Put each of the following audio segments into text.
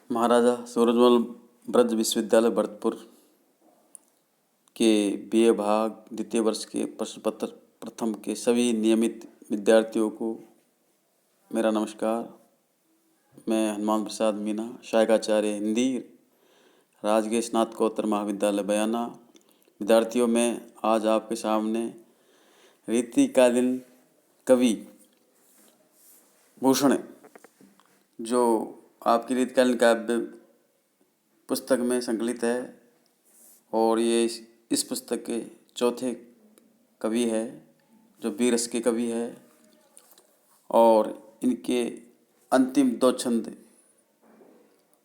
महाराजा सूरजमल ब्रज विश्वविद्यालय भरतपुर के BA भाग द्वितीय वर्ष के प्रश्न पत्र प्रथम के सभी नियमित विद्यार्थियों को मेरा नमस्कार। मैं हनुमान प्रसाद मीना, सहायकाचार्य हिंदी, राजकीय स्नातकोत्तर महाविद्यालय बयाना। विद्यार्थियों, मैं आज आपके सामने रीतिकालीन कवि भूषण, जो आपकी रीतिकालीन काव्य पुस्तक में संकलित है और ये इस पुस्तक के चौथे कवि है, जो बीरस के कवि है, और इनके अंतिम दो छंद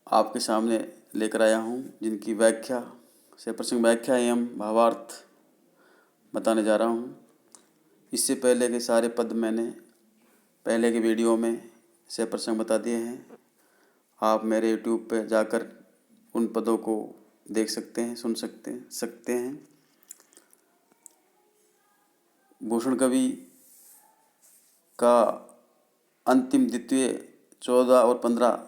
आपके सामने लेकर आया हूँ, जिनकी व्याख्या से प्रसंग व्याख्या एवं भावार्थ बताने जा रहा हूँ। इससे पहले के सारे पद मैंने पहले के वीडियो में से प्रसंग बता दिए हैं। आप मेरे YouTube पर जाकर उन पदों को देख सकते हैं, सुन सकते हैं। भूषण कवि का अंतिम द्वितीय 14 और 15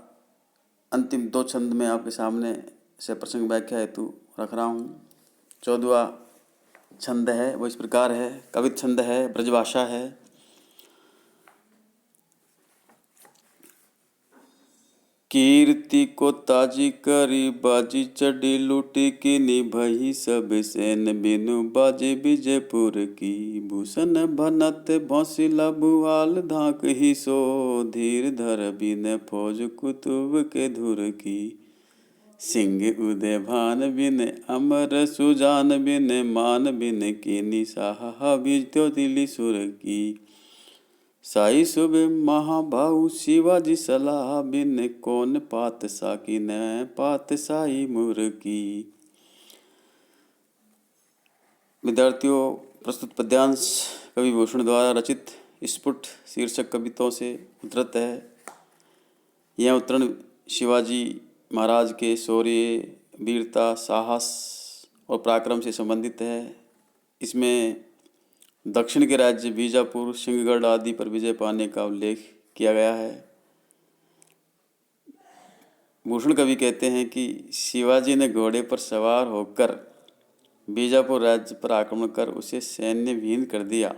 अंतिम दो छंद में आपके सामने से प्रसंग व्याख्या हेतु रख रहा हूँ। 14वां छंद है वो इस प्रकार है, कवित छंद है, ब्रजभाषा है। कीर्ति को ताजी करी बाजी चढ़ी लूटी की निभही सब सेन बिनु बाजे विजयपुर की। भूषण भनत भौसिला बुआल धाक ही सो धीर धर बिन फौज कुतुब के धुर की। सिंह उदय भान बिन अमर सुजान बिन मान बिन की निसाहा बिजत्यो दिली सुर की। साई सुबे महाभाऊ शिवाजी सलाह बिन कौन पात साकी न पात साई मुर की। विद्यार्थियों, प्रस्तुत पद्यांश कवि भूषण द्वारा रचित स्फुट शीर्षक कविताओं से उद्धृत है। यह उद्धरण शिवाजी महाराज के शौर्य, वीरता, साहस और पराक्रम से संबंधित है। इसमें दक्षिण के राज्य बीजापुर, सिंहगढ़ आदि पर विजय पाने का उल्लेख किया गया है। भूषण कवि कहते हैं कि शिवाजी ने घोड़े पर सवार होकर बीजापुर राज्य पर आक्रमण कर उसे सैन्य विहीन कर दिया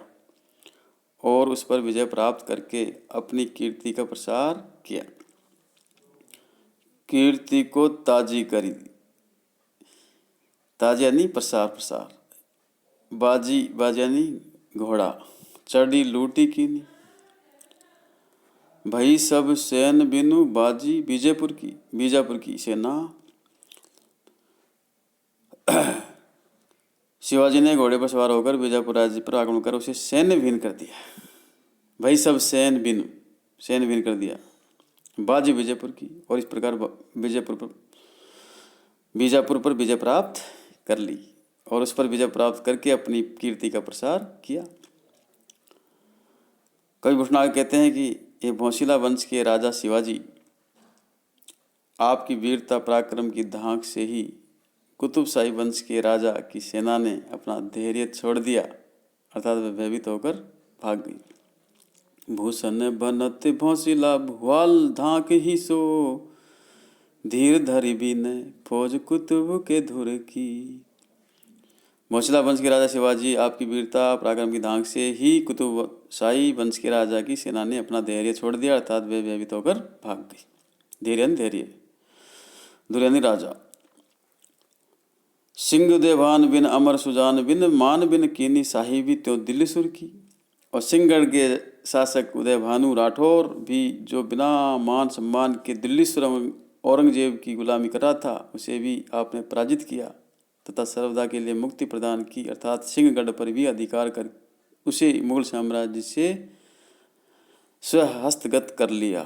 और उस पर विजय प्राप्त करके अपनी कीर्ति का प्रसार किया। कीर्ति को ताजी करी, ताजी यानी प्रसार। बाजी यानी घोड़ा, चढ़ी लूटी की भई सब सैन बिनु बाजी बीजापुर की सेना। शिवाजी ने घोड़े पर सवार होकर बीजापुर राज्य पर आक्रमण कर उसे सैन्य विहीन कर दिया। भई सब सैन्य विहीन कर दिया बाजी बीजापुर की, और इस प्रकार बीजापुर पर विजय प्राप्त कर ली और उस पर विजय प्राप्त करके अपनी कीर्ति का प्रसार किया। कवि भूषण आगे कहते हैं कि ये भौसिला वंश के राजा शिवाजी आपकी वीरता पराक्रम की धाक से ही कुतुबशाही वंश के राजा की सेना ने अपना धैर्य छोड़ दिया, अर्थात वे भयभीत होकर भाग गई। भूषण बनत भौसिला भुआल धाक ही सो धीर धरि बिन फौज कुतुब के धुर की। भौसिला वंश के राजा शिवाजी आपकी वीरता पराक्रम की धाक से ही कुतुबशाही वंश के राजा की सेना ने अपना धैर्य छोड़ दिया, अर्थात वे भयभीत होकर भाग गई। धैर्य दुर्यानी राजा। सिंह उदय भान बिन अमर सुजान बिन मान बिन कीनी साहिबी त्यों दिल्ली सुर की। और सिंहगढ़ के शासक उदय भानु राठौर भी, जो बिना मान सम्मान के दिल्ली सुर औरंगजेब की गुलामी कर रहा था, उसे भी आपने पराजित किया तथा सर्वदा के लिए मुक्ति प्रदान की, अर्थात सिंहगढ़ पर भी अधिकार कर उसे मुगल साम्राज्य से स्वहस्तगत कर लिया।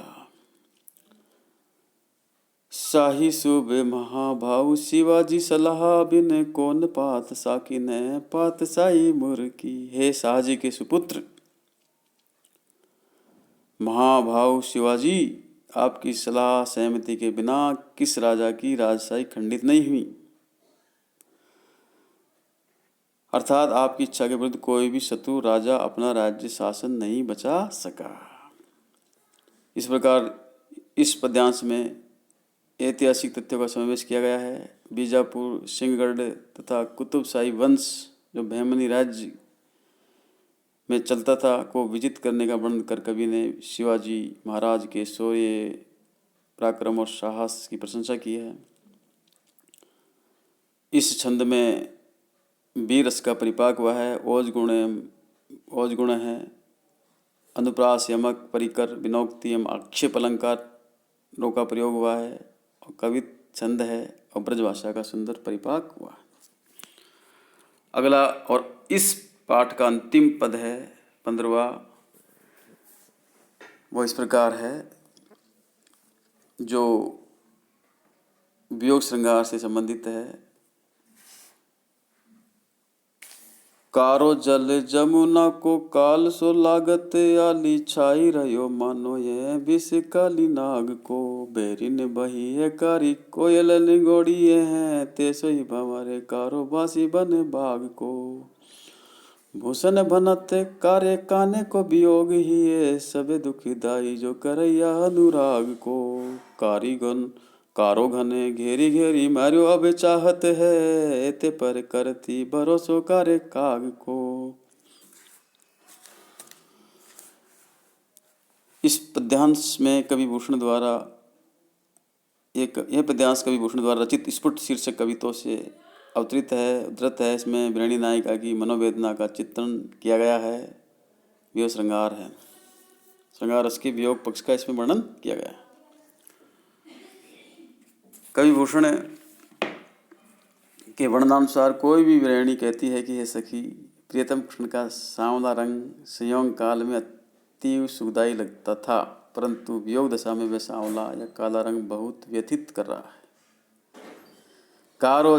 शाही सूबे महाभाऊ शिवाजी सलाह बिन कौन पात साकी न पात साई मुर की। हे शाहजी के सुपुत्र महाभाऊ शिवाजी, आपकी सलाह सहमति के बिना किस राजा की राजशाही खंडित नहीं हुई, अर्थात आपकी इच्छा के विरुद्ध कोई भी शत्रु राजा अपना राज्य शासन नहीं बचा सका। इस प्रकार इस पद्यांश में ऐतिहासिक तथ्यों का समावेश किया गया है। बीजापुर, सिंहगढ़ तथा कुतुबशाही वंश जो बहमनी राज्य में चलता था को विजित करने का वर्णन कर कवि ने शिवाजी महाराज के शौर्य, पराक्रम और साहस की प्रशंसा की है। इस छंद में वीर रस का परिपाक हुआ है। ओज गुण है, अनुप्रास, यमक, परिकर, विनोक्ति एवं आक्षेप अलंकारों का प्रयोग हुआ है और कवि छंद है और ब्रजभाषा का सुंदर परिपाक हुआ। अगला और इस पाठ का अंतिम पद है 15वां, वो इस प्रकार है जो वियोग श्रृंगार से संबंधित है। कारो जल जमुना को काल सो लागत, आली छाई रहो मानो ये विष काली नाग को। बेरिन बही है कारी कोयल निगोड़ी है, ते सोई भंवरे कारो बासी बन बाग को। भूषण बनत कारे काने को वियोग ही है, सबे दुखिदाई जो करैया अनुराग को। कारो घने घेरी घेरी मारो अब चाहत है, एते पर करती भरोसो कारे काग को। इस पद्यांश में कवि भूषण द्वारा यह पद्यांश कवि भूषण द्वारा रचित स्फुट शीर्षक कवित्व से अवतरित है, उद्धृत है। इसमें विरणी नायिका की मनोवेदना का चित्रण किया गया है। वियोग श्रृंगार है, श्रृंगार रस के वियोग पक्ष का इसमें वर्णन किया गया है। कवि भूषण के वर्णनानुसार कोई भी विरणी कहती है कि हे सखी, प्रियतम कृष्ण का सांवला रंग संयोग काल में अति सुखदायी लगता था, परंतु वियोग दशा में वह सांवला या काला रंग बहुत व्यथित कर रहा है। कारो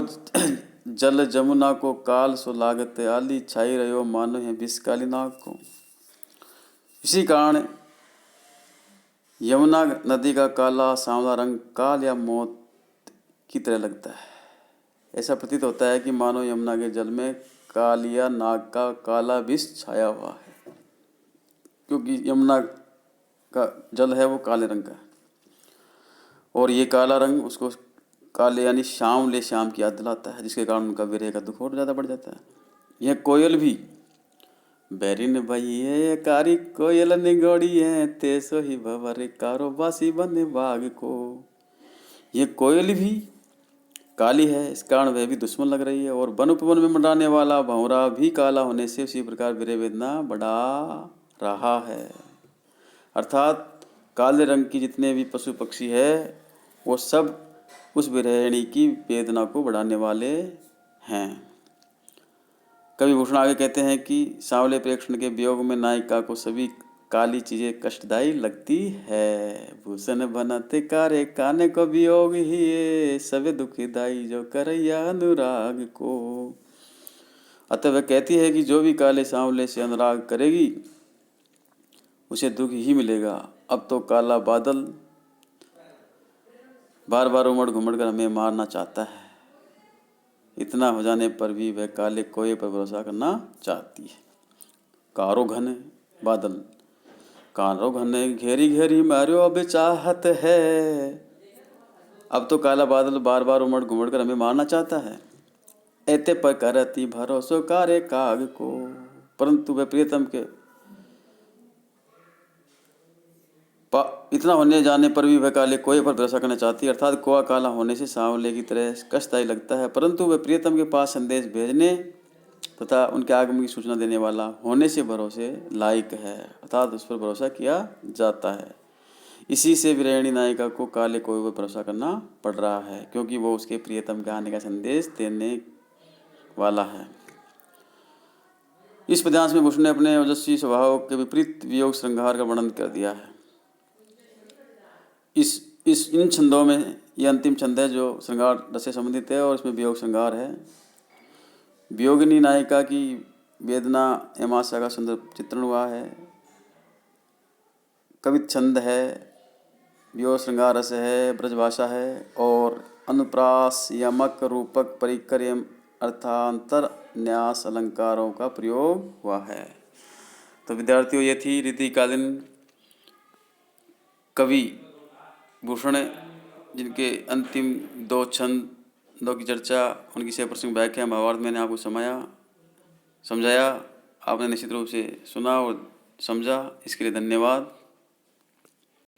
जल जमुना को काल सो लागत, आली छाई रहो मानो है विष काली नाग को। इसी कारण यमुना नदी का काला सांवला रंग काल या मौत की तरह लगता है। ऐसा प्रतीत होता है कि मानो यमुना के जल में कालिया नाग का काला विष छाया हुआ है, क्योंकि यमुना का जल है वो काले रंग का, और ये काला रंग उसको काले यानी श्यामले श्याम की याद दिलाता है, जिसके कारण उनका विरह का दुख और ज़्यादा बढ़ जाता है। यह कोयल भी बैरिन भई है कारी कोयल निगोड़ी है, ते सोही भंवरे कारो बासी बने बाग को। ये कोयल भी काली है, इस कारण वह भी दुश्मन लग रही है, और वन उपवन में मंडराने वाला भंवरा भी काला होने से उसी प्रकार विरह वेदना बढ़ा रहा है। अर्थात काले रंग की जितने भी पशु पक्षी है वो सब उस विरहिणी की वेदना को बढ़ाने वाले हैं। कवि भूषण आगे कहते हैं कि सांवले प्रेक्षण के वियोग में नायिका को सभी काली चीजें कष्टदायी लगती है। भूषण बनते कारे काने को वियोग ही, सवे दुखदाई जो करैया अनुराग को। अतः वह कहती है कि जो भी काले सांवले से अनुराग करेगी उसे दुख ही मिलेगा। अब तो काला बादल बार बार उमड़ घुमड़ कर हमें मारना चाहता है, इतना हो जाने पर भी वह काले कोये पर भरोसा करना चाहती है। कारो घन बादल, कारो घने घेरी घेरी मारो अब चाहत है। अब तो काला बादल बार बार उमड़ घुमड़ कर हमें मारना चाहता है। एते पर करती भरोसो कारे काग को, परंतु वह प्रियतम के इतना होने जाने पर भी वह काले कोये पर भरोसा करना चाहती है। अर्थात कोआ काला होने से सांवले की तरह कष्टदायी लगता है, परंतु वह प्रियतम के पास संदेश भेजने तथा उनके आगमन की सूचना देने वाला होने से भरोसे लायक है, अर्थात उस पर भरोसा किया जाता है। इसी से विरहिणी नायिका को काले कोये पर भरोसा करना पड़ रहा है, क्योंकि वो उसके प्रियतम के आने का संदेश देने वाला है। इस पद्यांश में भूषण ने अपने ओजस्वी स्वभाव के विपरीत वियोग श्रृंगार का वर्णन कर दिया है। इन छंदों में ये अंतिम छंद है जो श्रृंगार रस से संबंधित है, और इसमें वियोग श्रृंगार है। वियोगिनी नायिका की वेदना एवं आशा का सुंदर चित्रण हुआ है। कवित छंद है, वियोग श्रृंगार रस है, ब्रजभाषा है, और अनुप्रास, यमक, रूपक, परिकर एवं अर्थांतर न्यास अलंकारों का प्रयोग हुआ है। तो विद्यार्थियों, ये थी रीतिकालीन कवि भूषण जिनके अंतिम 2 छंदों की चर्चा, उनकी 6 प्रश्न व्याख्या महाभारत मैंने आपको समझाया। आपने निश्चित रूप से सुना और समझा, इसके लिए धन्यवाद।